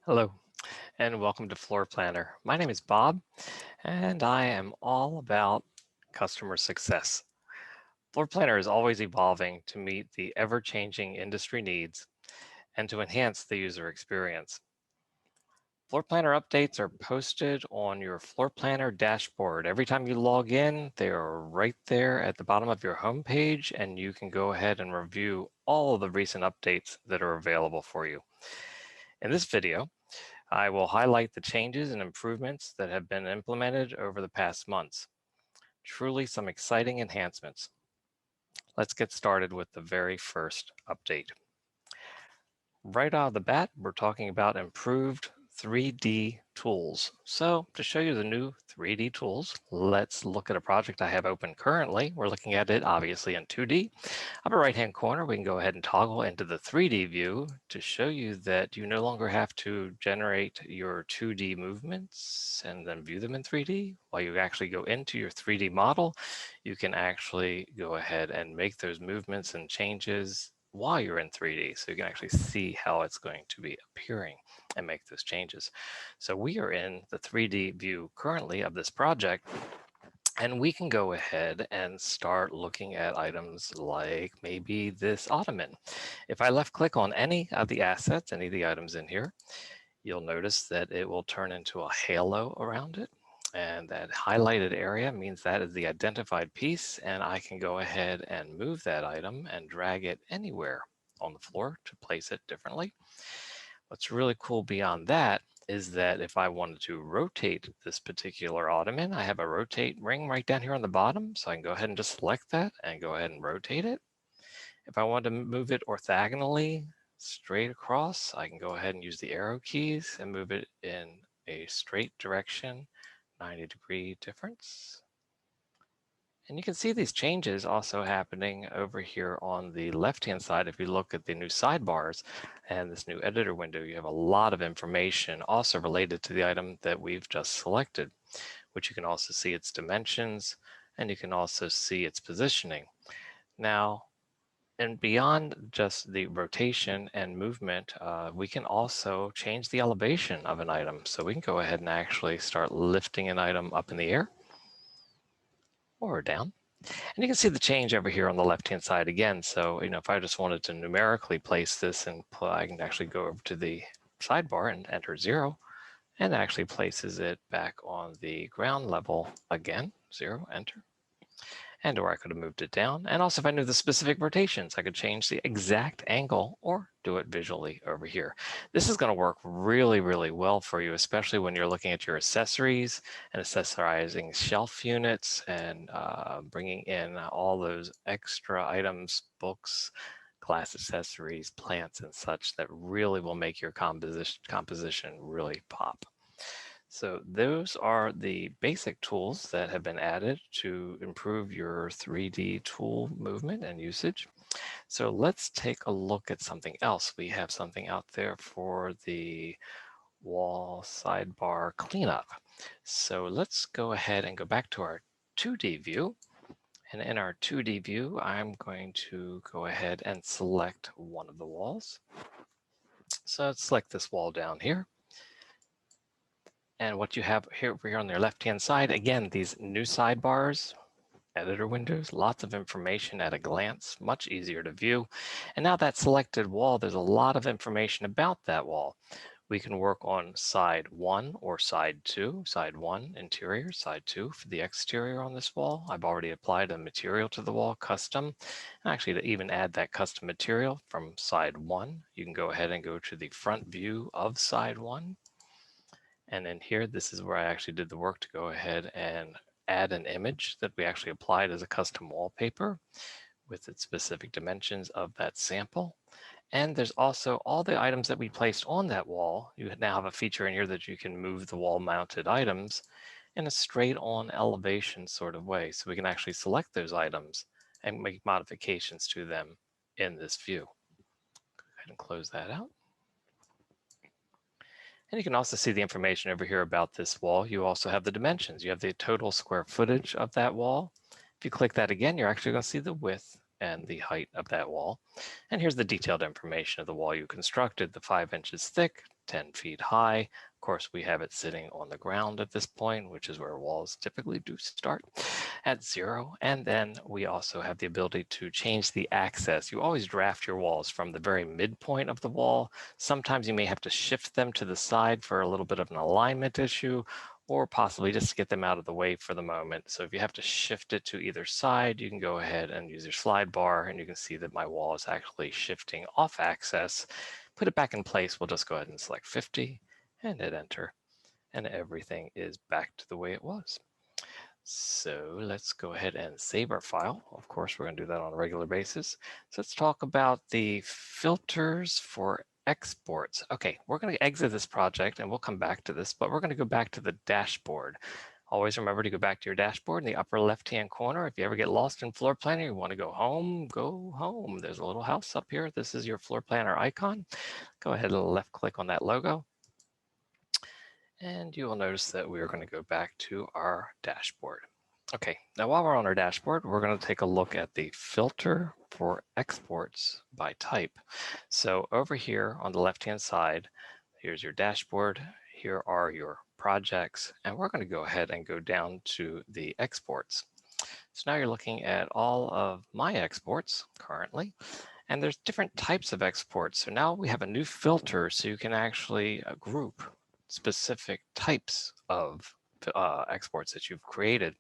Hello, and welcome to Floorplanner. My name is Bob, and I am all about customer success. Floorplanner is always evolving to meet the ever-changing industry needs and to enhance the user experience. Floorplanner updates are posted on your Floorplanner dashboard. Every time you log in, they are right there at the bottom of your home page, and you can go ahead and review all of the recent updates that are available for you. In this video, I will highlight the changes and improvements that have been implemented over the past months. Truly some exciting enhancements. Let's get started with the very first update. Right out of the bat, we're talking about improved 3D tools. So to show you the new 3D tools, let's look at a project I have open currently. We're looking at it obviously in 2D. Upper right-hand corner, we can go ahead and toggle into the 3D view to show you that you no longer have to generate your 2D movements and then view them in 3D. While you actually go into your 3D model, you can actually go ahead and make those movements and changes while you're in 3D. So you can actually see how it's going to be appearing and make those changes. So we are in the 3D view currently of this project, and we can go ahead and start looking at items like maybe this ottoman. If I left click on any of the assets, any of the items in here, you'll notice that it will turn into a halo around it. And that highlighted area means that is the identified piece, and I can go ahead and move that item and drag it anywhere on the floor to place it differently. What's really cool beyond that is that if I wanted to rotate this particular ottoman, I have a rotate ring right down here on the bottom, so I can go ahead and just select that and go ahead and rotate it. If I want to move it orthogonally straight across, I can go ahead and use the arrow keys and move it in a straight direction, 90-degree difference. And you can see these changes also happening over here on the left-hand side. If you look at the new sidebars and this new editor window, you have a lot of information also related to the item that we've just selected, which you can also see its dimensions, and you can also see its positioning. Now, and beyond just the rotation and movement, we can also change the elevation of an item. So we can go ahead and actually start lifting an item up in the air or down. And you can see the change over here on the left-hand side again. So, if I just wanted to numerically place this, and I can actually go over to the sidebar and enter 0, and actually places it back on the ground level again, 0, enter. And or I could have moved it down. And also if I knew the specific rotations, I could change the exact angle or do it visually over here. This is going to work really, really well for you, especially when you're looking at your accessories and accessorizing shelf units and bringing in all those extra items, books, glass accessories, plants, and such that really will make your composition really pop. So those are the basic tools that have been added to improve your 3D tool movement and usage. So let's take a look at something else. We have something out there for the wall sidebar cleanup. So let's go ahead and go back to our 2D view. And in our 2D view, I'm going to go ahead and select one of the walls. So let's select this wall down here. And what you have here over here on your left-hand side, again, these new sidebars, editor windows, lots of information at a glance, much easier to view. And now that selected wall, there's a lot of information about that wall. We can work on side 1 or side 2, side 1 interior, side 2 for the exterior on this wall. I've already applied a material to the wall, custom. Actually, to even add that custom material from side 1, you can go ahead and go to the front view of side 1. And in here, this is where I actually did the work to go ahead and add an image that we actually applied as a custom wallpaper with its specific dimensions of that sample. And there's also all the items that we placed on that wall. You now have a feature in here that you can move the wall mounted items in a straight on elevation sort of way. So we can actually select those items and make modifications to them in this view. Go ahead and close that out. And you can also see the information over here about this wall. You also have the dimensions. You have the total square footage of that wall. If you click that again, you're actually going to see the width and the height of that wall. And here's the detailed information of the wall you constructed, the 5 inches thick, 10 feet high. Of course, we have it sitting on the ground at this point, which is where walls typically do start at 0. And then we also have the ability to change the axis. You always draft your walls from the very midpoint of the wall. Sometimes you may have to shift them to the side for a little bit of an alignment issue, or possibly just get them out of the way for the moment. So if you have to shift it to either side, you can go ahead and use your slide bar, and you can see that my wall is actually shifting off axis. Put it back in place, we'll just go ahead and select 50 and hit enter, and everything is back to the way it was. So let's go ahead and save our file. Of course, we're going to do that on a regular basis. So let's talk about the filters for exports. Okay, we're going to exit this project and we'll come back to this, but we're going to go back to the dashboard. Always remember to go back to your dashboard in the upper left-hand corner. If you ever get lost in Floorplanner, you want to go home. There's a little house up here. This is your Floorplanner icon. Go ahead and left click on that logo. And you will notice that we are going to go back to our dashboard. Okay, now while we're on our dashboard, we're going to take a look at the filter for exports by type. So over here on the left-hand side, here's your dashboard. Here are your projects, and we're going to go ahead and go down to the exports. So now you're looking at all of my exports currently, and there's different types of exports. So now we have a new filter so you can actually group specific types of exports that you've created.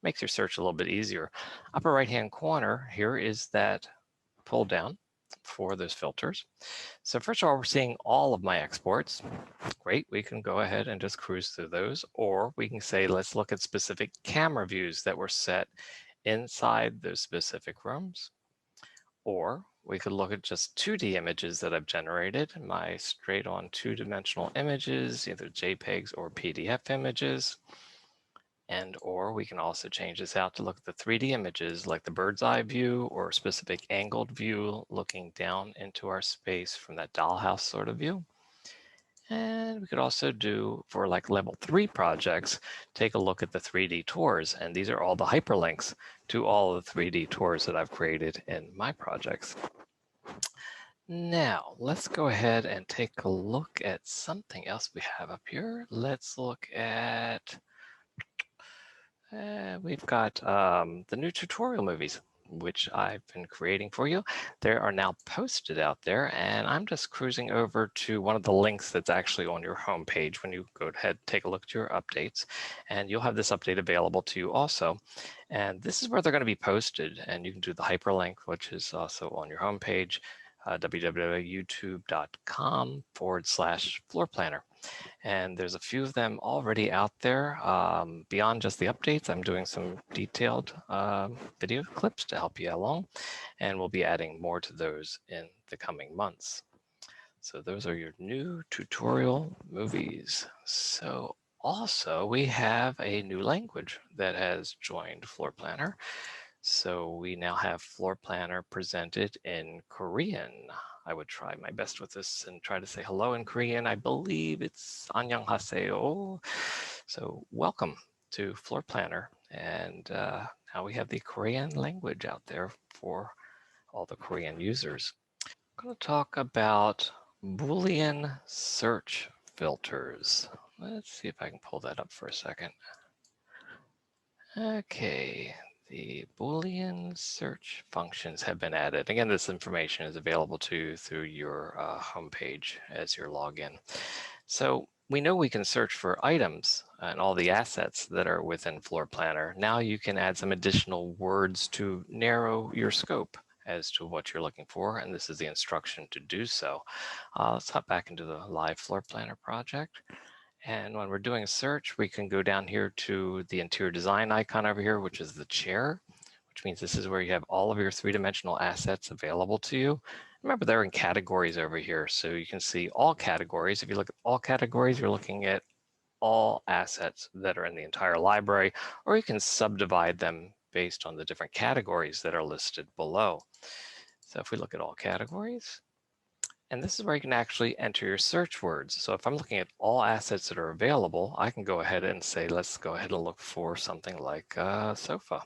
Makes your search a little bit easier. Upper right-hand corner, here is that pull down for those filters. So first of all, we're seeing all of my exports. Great, we can go ahead and just cruise through those, or we can say, let's look at specific camera views that were set inside those specific rooms. Or we could look at just 2D images that I've generated, my straight on two-dimensional images, either JPEGs or PDF images. And or we can also change this out to look at the 3D images like the bird's eye view or a specific angled view looking down into our space from that dollhouse sort of view. And we could also do, for like level 3 projects, take a look at the 3D tours. And these are all the hyperlinks to all the 3D tours that I've created in my projects. Now, let's go ahead and take a look at something else we have up here. Let's look at, we've got the new tutorial movies, which I've been creating for you. They are now posted out there, and I'm just cruising over to one of the links that's actually on your home page when you go ahead, take a look at your updates, and you'll have this update available to you also. And this is where they're going to be posted, and you can do the hyperlink, which is also on your home page, www.youtube.com/floorplanner. And there's a few of them already out there. Beyond just the updates, I'm doing some detailed video clips to help you along, and we'll be adding more to those in the coming months. So those are your new tutorial movies. So also we have a new language that has joined Floorplanner. So we now have Floorplanner presented in Korean. I would try my best with this and try to say hello in Korean. I believe it's 안녕하세요. So welcome to Floorplanner. And now we have the Korean language out there for all the Korean users. I'm going to talk about boolean search filters. Let's see if I can pull that up for a second. Okay, the Boolean search functions have been added. Again, this information is available to you through your homepage as your login. So we know we can search for items and all the assets that are within Floorplanner. Now you can add some additional words to narrow your scope as to what you're looking for, and this is the instruction to do so. Let's hop back into the live Floorplanner project. And when we're doing a search, we can go down here to the interior design icon over here, which is the chair, which means this is where you have all of your three-dimensional assets available to you. Remember, they're in categories over here, so you can see all categories. If you look at all categories, you're looking at all assets that are in the entire library, or you can subdivide them based on the different categories that are listed below. So if we look at all categories, and this is where you can actually enter your search words. So if I'm looking at all assets that are available, I can go ahead and say, let's go ahead and look for something like sofa.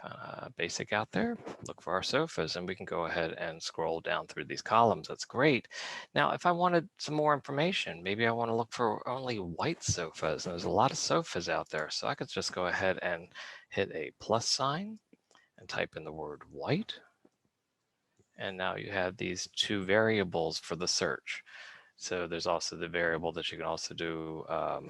kind of basic out there. Look for our sofas, and we can go ahead and scroll down through these columns. That's great. Now, if I wanted some more information, maybe I want to look for only white sofas, and there's a lot of sofas out there. So I could just go ahead and hit a plus sign and type in the word white. And now you have these two variables for the search. So there's also the variable that you can also do a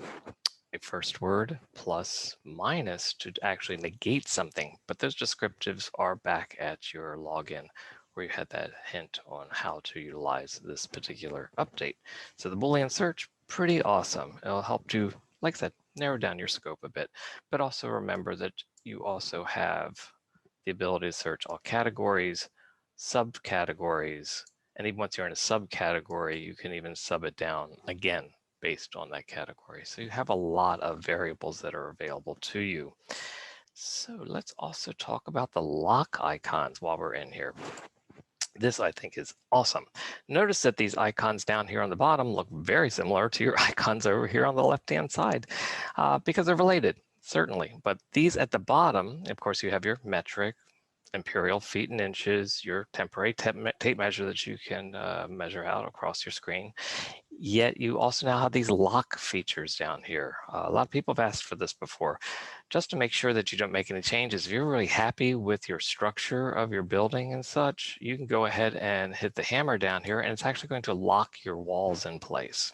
first word plus minus to actually negate something. But those descriptives are back at your login where you had that hint on how to utilize this particular update. So the Boolean search, pretty awesome. It'll help you, like I said, narrow down your scope a bit. But also remember that you also have the ability to search all categories, subcategories, and even once you're in a subcategory, you can even sub it down again based on that category. So you have a lot of variables that are available to you. So let's also talk about the lock icons while we're in here. This, I think, is awesome. Notice that these icons down here on the bottom look very similar to your icons over here on the left-hand side because they're related, certainly. But these at the bottom, of course, you have your metric, imperial, feet and inches, your temporary tape measure that you can measure out across your screen. Yet you also now have these lock features down here. A lot of people have asked for this before. Just to make sure that you don't make any changes, if you're really happy with your structure of your building and such, you can go ahead and hit the hammer down here, and it's actually going to lock your walls in place.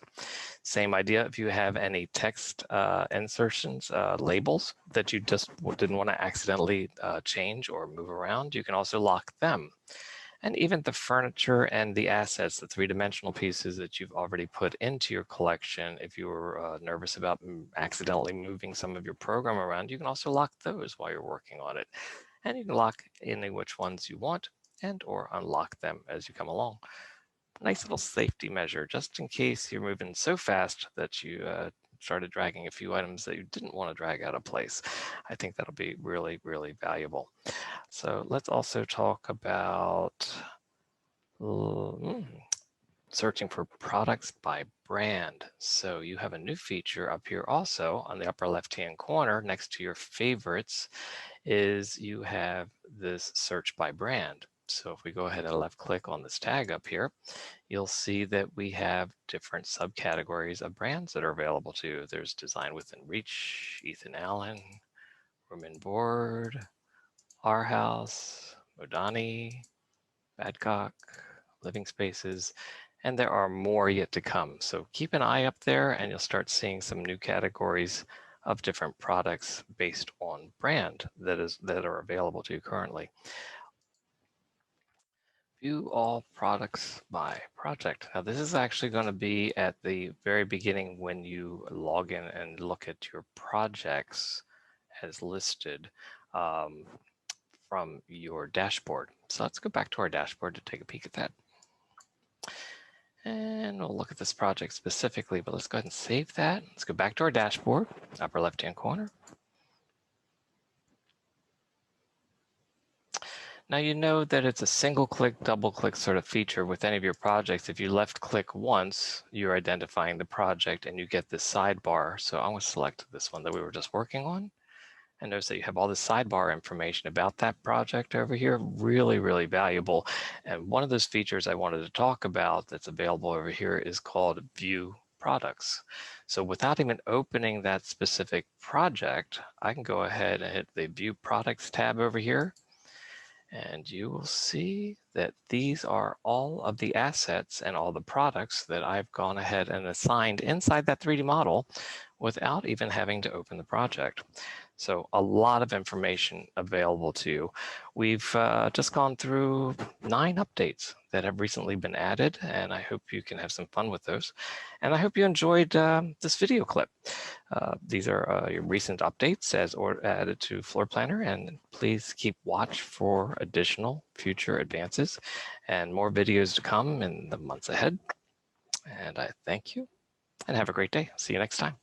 Same idea if you have any text insertions, labels that you just didn't want to accidentally change or move around, you can also lock them. And even the furniture and the assets, the three-dimensional pieces that you've already put into your collection, if you were nervous about accidentally moving some of your program around, you can also lock those while you're working on it. And you can lock any which ones you want and or unlock them as you come along. Nice little safety measure, just in case you're moving so fast that you started dragging a few items that you didn't want to drag out of place. I think that'll be really, really valuable. So let's also talk about searching for products by brand. So you have a new feature up here also on the upper left-hand corner next to your favorites is you have this search by brand. So if we go ahead and left click on this tag up here, you'll see that we have different subcategories of brands that are available to you. There's Design Within Reach, Ethan Allen, Room and Board, Our House, Modani, Badcock, Living Spaces, and there are more yet to come. So keep an eye up there and you'll start seeing some new categories of different products based on brand that are available to you currently. View all products by project. Now this is actually going to be at the very beginning when you log in and look at your projects as listed from your dashboard. So let's go back to our dashboard to take a peek at that. And we'll look at this project specifically, but let's go ahead and save that. Let's go back to our dashboard, upper left-hand corner. Now you know that it's a single click, double click sort of feature with any of your projects. If you left click once, you're identifying the project and you get this sidebar. So I'm going to select this one that we were just working on. And notice that you have all the sidebar information about that project over here. Really, really valuable. And one of those features I wanted to talk about that's available over here is called View Products. So without even opening that specific project, I can go ahead and hit the View Products tab over here. And you will see that these are all of the assets and all the products that I've gone ahead and assigned inside that 3D model without even having to open the project. So a lot of information available to you. We've just gone through 9 updates that have recently been added, and I hope you can have some fun with those. And I hope you enjoyed this video clip. These are your recent updates as added to Floorplanner, and please keep watch for additional future advances and more videos to come in the months ahead. And I thank you and have a great day. See you next time.